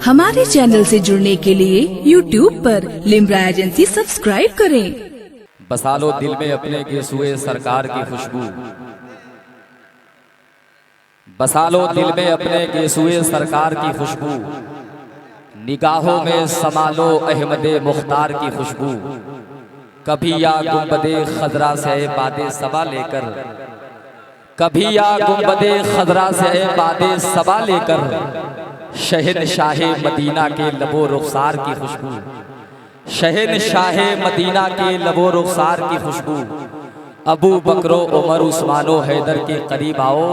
हमारे चैनल से जुड़ने के लिए YouTube पर लिम्रा एजेंसी सब्सक्राइब करें। बसा लो दिल में अपने गिरसुए सरकार की खुशबू, बसा लो दिल में अपने गिरसुए सरकार की खुशबू, निगाहों में समा लो अहमदे मुख्तार की खुशबू। कभी या गुंबदे खजरा से बादे सबा लेकर, कभी या गुंबदे खजरा से बादे सबा लेकर, शहनशाह मदीना के लबो रुखसार की खुशबू, शहनशाह मदीना के लबो रुखसार की खुशबू। अबू बकरो उमर उस्मानो हैदर के करीब आओ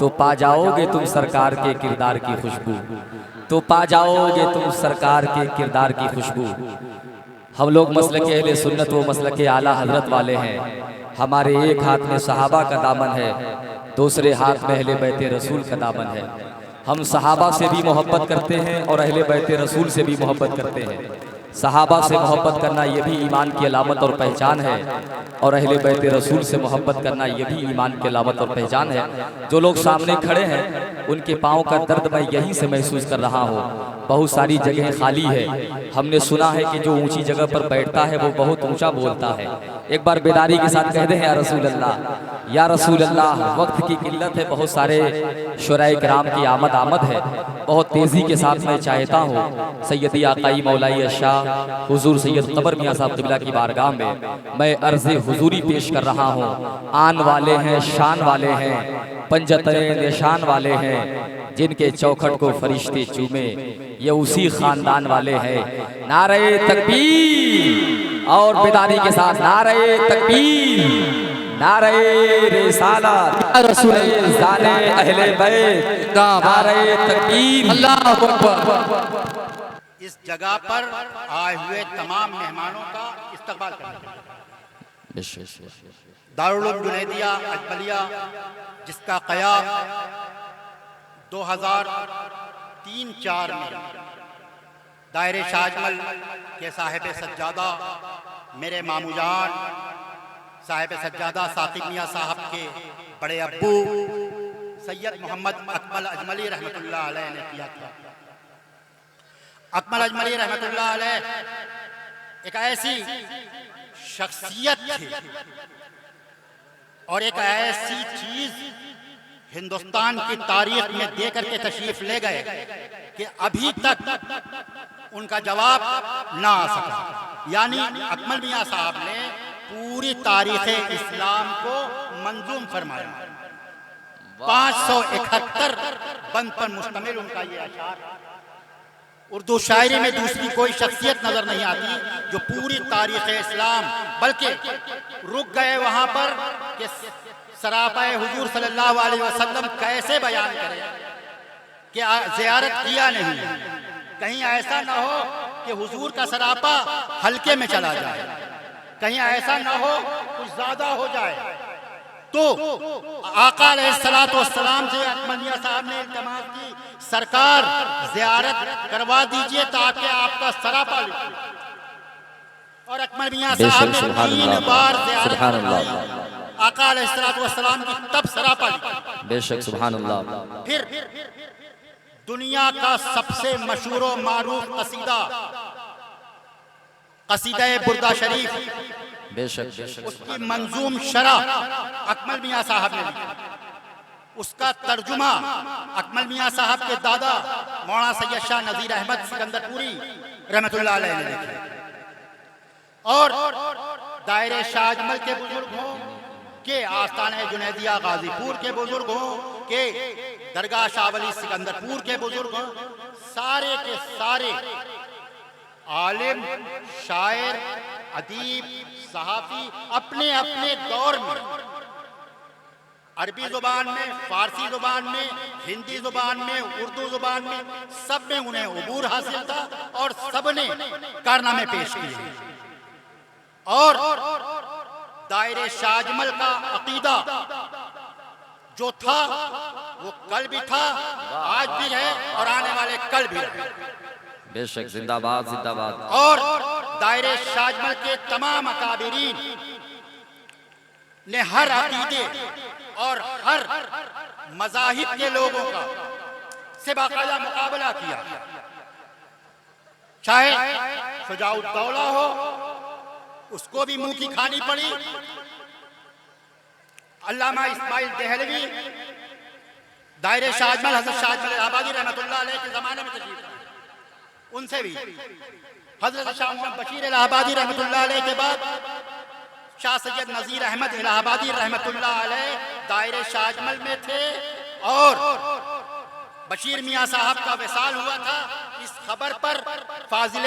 तो पा जाओगे तुम सरकार के किरदार की खुशबू, तो पा जाओगे तुम सरकार के किरदार की खुशबू। हम लोग मसलके अहले सुन्नत व मसलके आला हजरत वाले हैं। हमारे एक हाथ में सहाबा का दामन है, दूसरे हाथ में अहले बैते रसूल का दामन है। हम सहाबा से भी मोहब्बत करते हैं और अहले बैते रसूल से भी मोहब्बत करते हैं। सहाबा से मोहब्बत करना ये भी ईमान की अलामत और पहचान है, और अहले बैते रसूल से मोहब्बत करना ये भी ईमान की अलामत और पहचान है। जो लोग सामने खड़े हैं उनके पाँव का दर्द मैं यहीं से महसूस कर रहा हूँ। बहुत सारी जगह खाली है। हमने सुना है कि जो ऊंची जगह पर बैठता है वो बहुत ऊंचा बोलता है। एक बार बेदारी के साथ कह दें या रसूल अल्लाह, या रसूल अल्लाह। वक्त की किल्लत है, बहुत सारे शुराए किराम की आमद है। बहुत तेज़ी के साथ मैं चाहता हूँ सैयदी आकाई मौलाई शाह हुजूर सैयद कबर मियाँ साहब क़िबला की बारगाह में मैं अर्ज़े हुजूरी पेश कर रहा हूँ। आन वाले हैं, शान वाले हैं, पंजतने निशान वाले हैं, जिनके चौखट को फरिश्ते चूमे ये उसी खानदान वाले हैं। नारे तकबीर और बेदारी के साथ नारे तकबीर, नारे रिसालत, रसूल जाने अहले बैत, नारे तकबीर, अल्लाहु अकबर। इस जगह पर आए हुए तमाम मेहमानों का इस्तकबाल करना। दारुल उलूम जुनैदिया अजमलिया, जिसका क़याम 2003-04 में दायरे शाहजमल के साहिब सज्जादा मेरे मामूजान साहिब सज्जादा साकिब मियाँ साहब के बड़े अब्बू सैयद मोहम्मद अकमल अजमली रहमतुल्लाह अलैह ने किया था। अकमल अजमली रहमतुल्लाह अलैह एक ऐसी शख्सियत थी और एक ऐसी चीज हिंदुस्तान की तारीख में देकर के तशरीफ ले गए कि अभी तक उनका जवाब ना आ सका। यानी अकमल मियाँ साहब ने पूरी तारीख इस्लाम को मंजूम फरमाया। 571 बंद पर मुश्तमिल उनका ये अशार। उर्दू शायरी में दूसरी कोई शख्सियत नजर नहीं आती जो पूरी तारीख इस्लाम, बल्कि रुक गए वहां पर कि सरापाए हुजूर सल्लल्लाहु अलैहि वसल्लम कैसे बयान करें कि ज़ियारत किया नहीं। कहीं ऐसा ना हो कि हुजूर का सरापा हल्के में चला जाए, कहीं ऐसा ना हो कुछ ज्यादा हो जाए। तो आका अलैहिस्सलातु वस्सलाम से अकमल मियाँ साहब ने इल्तिमास की, सरकार ज़ियारत करवा दीजिए ताकि आपका सरापा लिखे। और अकमल मियाँ साहब ने 3 बार ज़ियारत करवाई। आका अलैहिस्सलातु वस्सलाम की तब सरापा लिखा। बेशक सुभान अल्लाह। फिर दुनिया का सबसे मशहूर और मारूफ कसीदा कसीदा बुर्दा शरीफ, बेशक उसकी मंजूम शरह अकमल मियाँ साहब ने लिखा। उसका तर्जुमा अकमल मियाँ साहब के दादा मौलाना सैयद शाह नज़ीर अहमद सिकंदरपुरी रहमतुल्लाह अलैह ने लिखा। और दायरे शाहजमल के बुजुर्गों के आस्थाने जुनैदिया गाजीपुर के बुजुर्गों के दरगाह शाह वली सिकंदरपुर के बुजुर्गों, सारे के सारे आलिम, शायर, अदीब, सहाफ़ी अपने अपने दौर में अरबी जुबान में, फारसी जुबान में, हिंदी जुबान में, उर्दू जुबान में, सब में उन्हें उबूर हासिल था और सब ने कारनामे पेश किए। और दायरे शाहजमल का अकीदा जो था वो कल भी था, आज भी है और आने वाले कल भी रहे। बेशक जिंदाबाद जिंदाबाद। और दायरे शाहजमल के तमाम अकाबिरीन ने हर अकीदे और हर मज़ाहिब के लोगों का से बाकायदा मुकाबला किया, चाहे शुजाउद्दौला हो उसको भी मुंह की खानी पड़ी। अल्लामा इस्माइल देहलवी दायरे शाहजमल हजरत शाहजमल इलाहाबादी रहमतुल्लाह अलैह के ज़माने में तशरीफ लाए, उनसे भी हजरत शाह मोहम्मद बशीर इलाहाबादी रहमतुल्लाह अलैह के बाद शाह सैयद नज़ीर अहमद इलाहाबादी रहमतुल्लाह अलैह दायरे शाहजमल में थे और बशीर मियाँ साहब का विसाल हुआ था। इस खबर पर फाजिल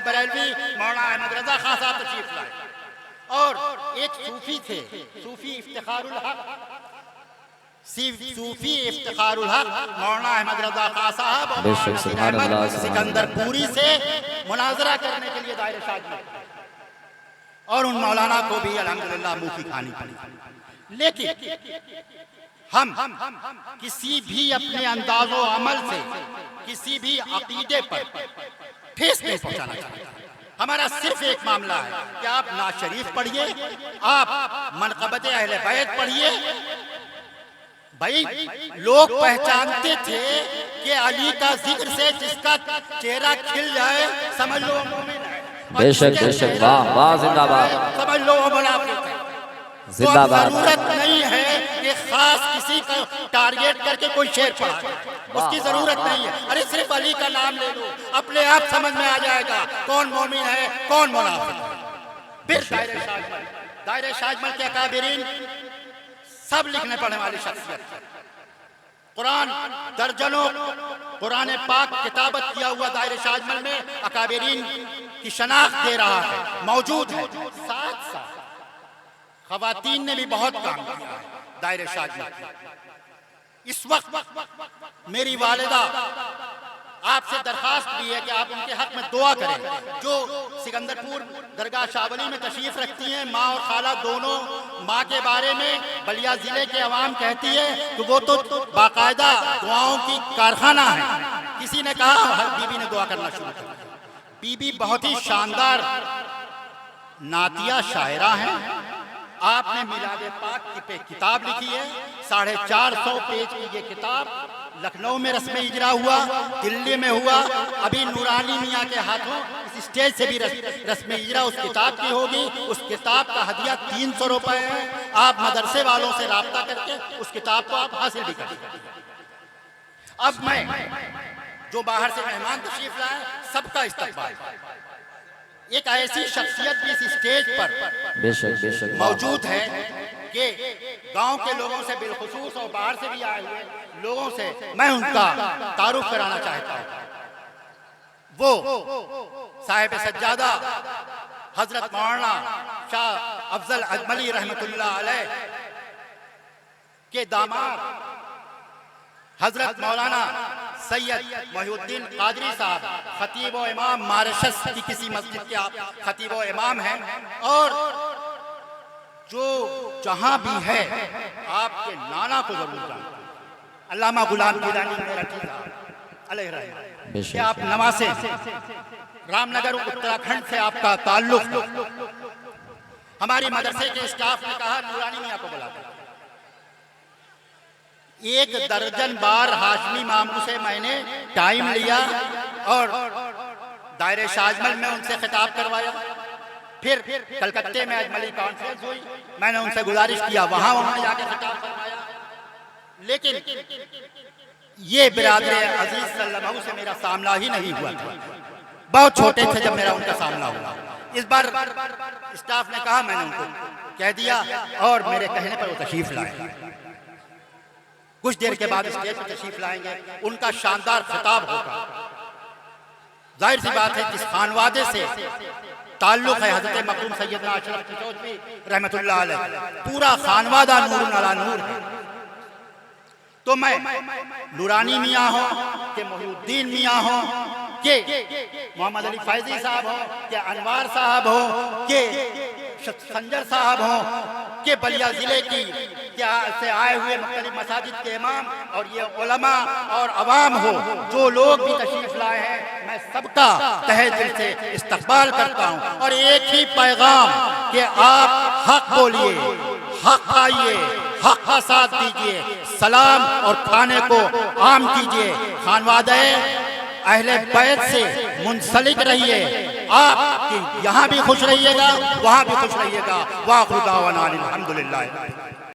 बरेलवी मौलाना अहमद रजा खां साहब तशरीफ लाए और एक सूफी थे, सूफी इफ्तिखारुल हक मौलाना अहमद रजा खां साहब सिकंदरपुरी से मुनाजरा करने के लिए दायरे शाहजमल और उन मौलाना को भी अल्हम्दुलिल्लाह मुंह की खानी पड़ी। लेकिन हम किसी भी अपने अंदाजो अमल से किसी भी अकीदे पर ठेस नहीं पहुंचाना चाहते। हमारा सिर्फ एक मामला है कि आप नाज शरीफ पढ़िए, आप मनक़बत अहले बैत पढ़िए। भाई लोग पहचानते थे कि अली का जिक्र से जिसका चेहरा खिल जाए समझ लो मोमिन है। बेशक बेशक, वाह वाह, जिंदाबाद, समझ लो मुनाफिक है। जिंदाबाद। जरूरत नहीं है कि खास किसी का टारगेट करके कोई शेर पढ़ा, उसकी जरूरत नहीं है। अरे सिर्फ अली का नाम ले लो, अपने आप समझ में आ जाएगा कौन मोमिन है कौन मुनाफिक है। फिर दायरे शाहजमल के अकाबिरीन सब लिखने पढ़ने वाली शख्सियत, कुरान दर्जनों कुरान पाक किताबत किया हुआ दायरे शाहजमल में अकाबिरीन की शनाख्त दे रहा है, मौजूद है। साथ साथ खवातीन ने भी बहुत काम किया है दायरे शाहजमल। इस वक्त मेरी वालिदा आपसे दरखास्त भी है कि आप उनके हक में दुआ करें, जो सिकंदरपुर दरगाह शाहवली में तशरीफ रखती हैं। माँ और खाला दोनों, माँ के बारे में बलिया जिले के अवाम कहती है कि वो तो बाकायदा दुआओं की कारखाना है। किसी ने कहा हर बीबी ने दुआ करना शुरू कर दिया। बीबी बहुत ही शानदार नातिया शायरा हैं। आपने मिलादे पाक की पे किताब लिखी है, 450 पेज की ये किताब लखनऊ में रस्म इजरा हुआ, दिल्ली में हुआ, अभी नूरानी मियाँ के हाथों इस स्टेज से भी रस्म इजरा उस किताब की होगी। उस किताब का हदिया 300 रुपए है। आप मदरसे वालों से राब्ता करके उस किताब को आप हासिल भी कर सकते हैं। अब मैं जो बाहर से मेहमान तशरीफ लाए सबका इस्तकबाल, एक ऐसी शख्सियत भी इस स्टेज पर बेशक बेशक मौजूद है कि गांव के लोगों से बिलखुसूस और बाहर से भी आए हुए लोगों से मैं उनका तारुफ कराना चाहता हूँ। वो साहिब सज्जादा हजरत मौलाना शाह अफजल अजमली रहमतुल्लाह अलैह के दामाद हजरत मौलाना सैयद मोहिउद्दीन कादरी साहब, खतीब व इमाम मारिशस की किसी मस्जिद के आप खतीब व इमाम हैं। और जो जहां भी है आपके नाना को जरूर जानते हैं, अल्लामा गुलाम गिलानी मेरठी साहब अलैहि रहमत, कि आप नवासे रामनगर उत्तराखंड से आपका ताल्लुक। हमारी मदरसे के स्टाफ ने कहा नूरानी मियां को बुला, एक दर्जन बार हाशमी मामू से मैंने टाइम लिया और दायरे शाहजमल में उनसे खिताब करवाया। फिर कलकत्ते में अजमली कॉन्फ्रेंस हुई, मैंने उनसे गुजारिश किया वहां जाके खिताब करवाया। लेकिन ये बिरादर अजीज सल्लल्लाहु से मेरा सामना ही नहीं हुआ था। बहुत छोटे थे जब मेरा उनका सामना हुआ। इस बार स्टाफ ने कहा, मैंने उनको कह दिया और मेरे कहने पर वो तशरीफ लाए। कुछ देर के बाद स्टेज पर तशरीफ लाएंगे, उनका शानदार खिताब होगा। जाहिर सी बात है जिस खानवादे से ताल्लुक है हजरत मखदूम सैयदना अशरफ चौधरी रहमतुल्लाह अलैह, पूरा खानवादा नूर अला नूर है। तो मैं नूरानी मियाँ हो कि मोहिउद्दीन मियाँ हो कि मोहम्मद अली फैजी साहब हो कि अनवार साहब हो कि संजर साहब हो कि बलिया जिले की से आए हुए मुख्तलिफ मसाजिद के इमाम और ये उलमा और अवाम हो, जो लोग भी तशरीफ लाए हैं, मैं सबका तहे दिल से इस्तकबाल करता हूँ। और एक ही पैगाम कि आप हक बोलिए, हक खाइए, हक का साथ दीजिए, सलाम और खाने को आम कीजिए, खानवादे अहले बैत से मुंसलिक रहिए। आप यहाँ भी खुश रहिएगा, वहाँ भी खुश रहिएगा। वाह खुदा व अल्हम्दुलिल्लाह।